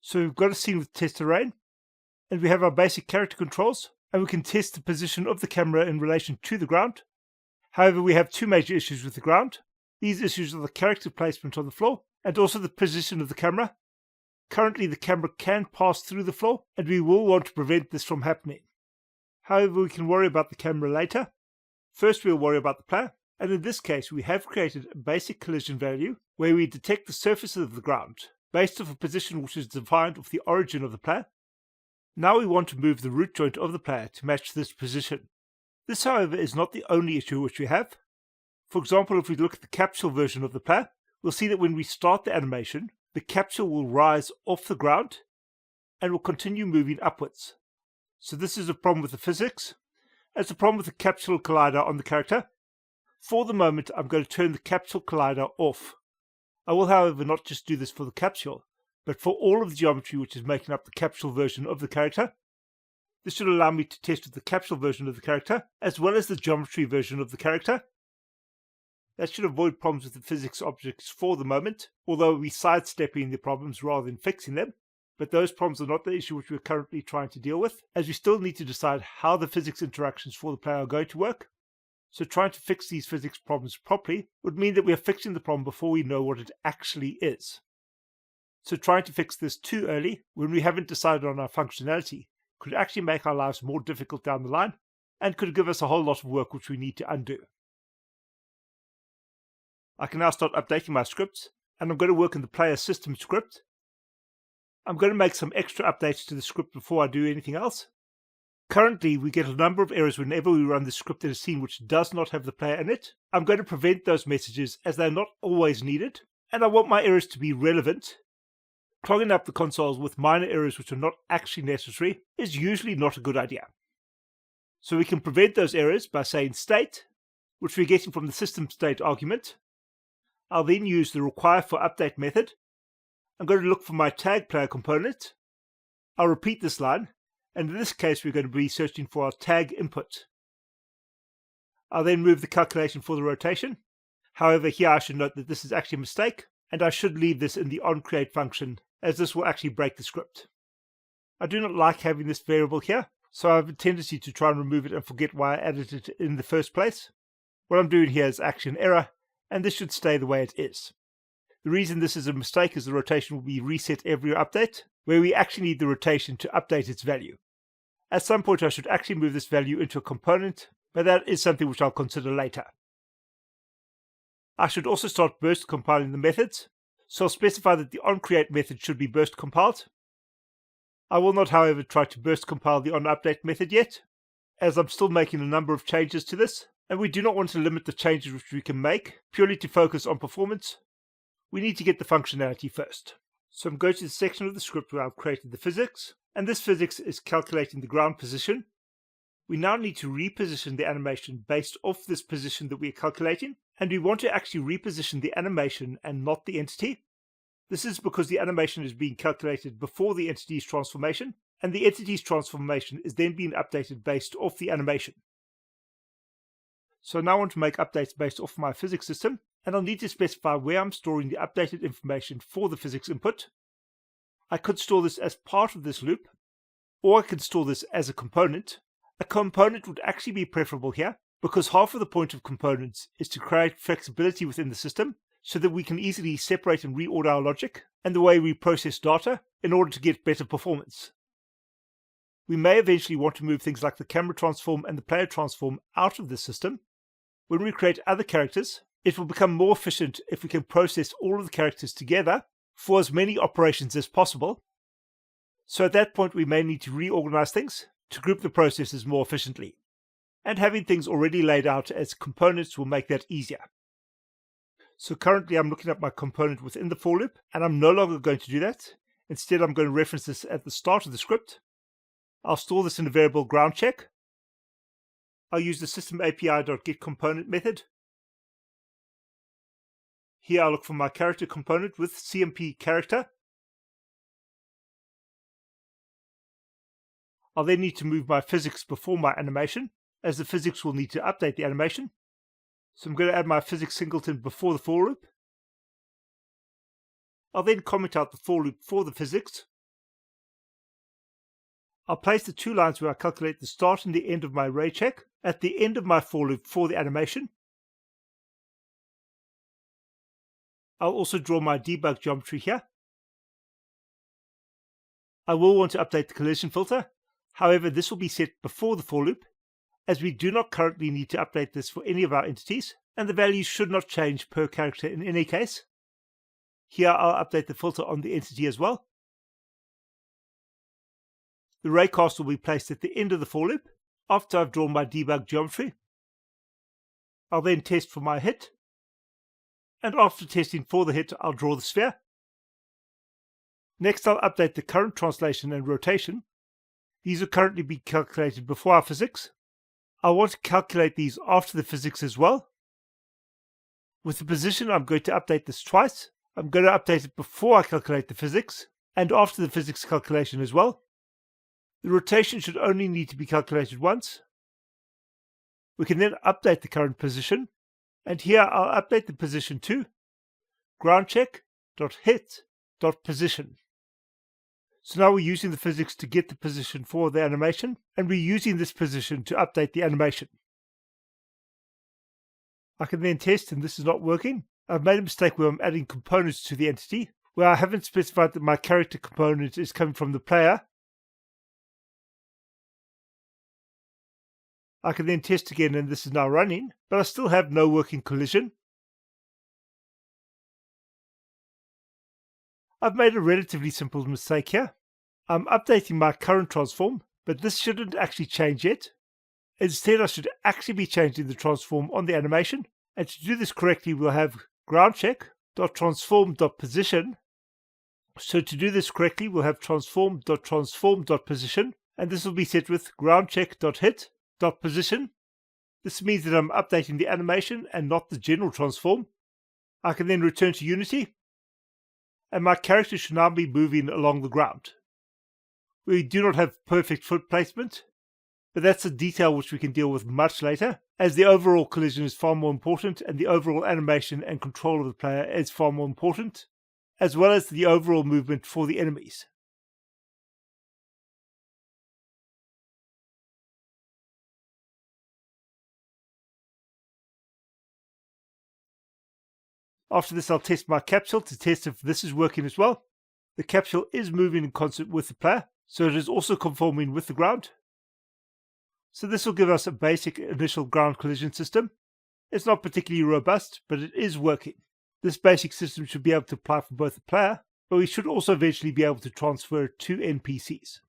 So we've got a scene with test terrain, and we have our basic character controls, and we can test the position of the camera in relation to the ground. However, we have two major issues with the ground. These issues are the character placement on the floor, and also the position of the camera. Currently, the camera can pass through the floor, and we will want to prevent this from happening. However, we can worry about the camera later. First, we'll worry about the player, and in this case, we have created a basic collision value where we detect the surface of the ground based off a position which is defined off the origin of the player. Now we want to move the root joint of the player to match this position. This, however, is not the only issue which we have. For example, if we look at the capsule version of the player, we'll see that when we start the animation, the capsule will rise off the ground and will continue moving upwards. So this is a problem with the physics. It's a problem with the capsule collider on the character. For the moment, I'm going to turn the capsule collider off. I will, however, not just do this for the capsule, but for all of the geometry which is making up the capsule version of the character. This should allow me to test with the capsule version of the character, as well as the geometry version of the character. That should avoid problems with the physics objects for the moment, although we're sidestepping the problems rather than fixing them. But those problems are not the issue which we're currently trying to deal with, as we still need to decide how the physics interactions for the player are going to work. So trying to fix these physics problems properly would mean that we are fixing the problem before we know what it actually is. So trying to fix this too early, when we haven't decided on our functionality, could actually make our lives more difficult down the line, and could give us a whole lot of work which we need to undo. I can now start updating my scripts, and I'm going to work in the player system script. I'm going to make some extra updates to the script before I do anything else. Currently, we get a number of errors whenever we run the script in a scene which does not have the player in it. I'm going to prevent those messages as they're not always needed, and I want my errors to be relevant. Clogging up the consoles with minor errors which are not actually necessary is usually not a good idea. So we can prevent those errors by saying state, which we're getting from the system state argument. I'll then use the require for update method. I'm going to look for my tag player component. I'll repeat this line, and in this case we're going to be searching for our tag input. I'll then move the calculation for the rotation. However, here I should note that this is actually a mistake, and I should leave this in the onCreate function, as this will actually break the script. I do not like having this variable here, so I have a tendency to try and remove it and forget why I added it in the first place. What I'm doing here is actually an error, and this should stay the way it is. The reason this is a mistake is the rotation will be reset every update, where we actually need the rotation to update its value. At some point I should actually move this value into a component, but that is something which I'll consider later. I should also start burst compiling the methods, so I'll specify that the onCreate method should be burst compiled. I will not, however, try to burst compile the onUpdate method yet, as I'm still making a number of changes to this, and we do not want to limit the changes which we can make purely to focus on performance. We need to get the functionality first. So I'm going to the section of the script where I've created the physics, and this physics is calculating the ground position. We now need to reposition the animation based off this position that we are calculating, and we want to actually reposition the animation and not the entity. This is because the animation is being calculated before the entity's transformation, and the entity's transformation is then being updated based off the animation. So now I want to make updates based off my physics system, and I'll need to specify where I'm storing the updated information for the physics input. I could store this as part of this loop, or I could store this as a component. A component would actually be preferable here, because half of the point of components is to create flexibility within the system, so that we can easily separate and reorder our logic and the way we process data in order to get better performance. We may eventually want to move things like the camera transform and the player transform out of the system. When we create other characters, it will become more efficient if we can process all of the characters together for as many operations as possible. So at that point we may need to reorganize things to group the processes more efficiently. And having things already laid out as components will make that easier. So currently I'm looking at my component within the for loop, and I'm no longer going to do that. Instead I'm going to reference this at the start of the script. I'll store this in a variable ground check. I'll use the system API.getComponent method. Here I'll look for my character component with CMP character. I'll then need to move my physics before my animation, as the physics will need to update the animation. So I'm going to add my physics singleton before the for loop. I'll then comment out the for loop for the physics. I'll place the 2 lines where I calculate the start and the end of my ray check at the end of my for loop for the animation. I'll also draw my debug geometry here. I will want to update the collision filter. However, this will be set before the for loop, as we do not currently need to update this for any of our entities, and the values should not change per character in any case. Here I'll update the filter on the entity as well. The raycast will be placed at the end of the for loop, after I've drawn my debug geometry. I'll then test for my hit, and after testing for the hit, I'll draw the sphere. Next, I'll update the current translation and rotation. These are currently being calculated before our physics. I want to calculate these after the physics as well. With the position, I'm going to update this twice. I'm going to update it before I calculate the physics, and after the physics calculation as well. The rotation should only need to be calculated once. We can then update the current position, and here I'll update the position to groundcheck.hit.position. So now we're using the physics to get the position for the animation, and we're using this position to update the animation. I can then test, and this is not working. I've made a mistake where I'm adding components to the entity, where I haven't specified that my character component is coming from the player. I can then test again, and this is now running, but I still have no working collision. I've made a relatively simple mistake here. I'm updating my current transform, but this shouldn't actually change yet. Instead, I should actually be changing the transform on the animation, and to do this correctly, we'll have groundcheck.transform.position. So to do this correctly, we'll have transform.transform.position, and this will be set with groundcheck.hit.position. This means that I'm updating the animation and not the general transform. I can then return to Unity, and my character should now be moving along the ground. We do not have perfect foot placement, but that's a detail which we can deal with much later, as the overall collision is far more important and the overall animation and control of the player is far more important, as well as the overall movement for the enemies. After this, I'll test my capsule to test if this is working as well. The capsule is moving in concert with the player, so it is also conforming with the ground. So this will give us a basic initial ground collision system. It's not particularly robust, but it is working. This basic system should be able to apply for both the player, but we should also eventually be able to transfer it to NPCs.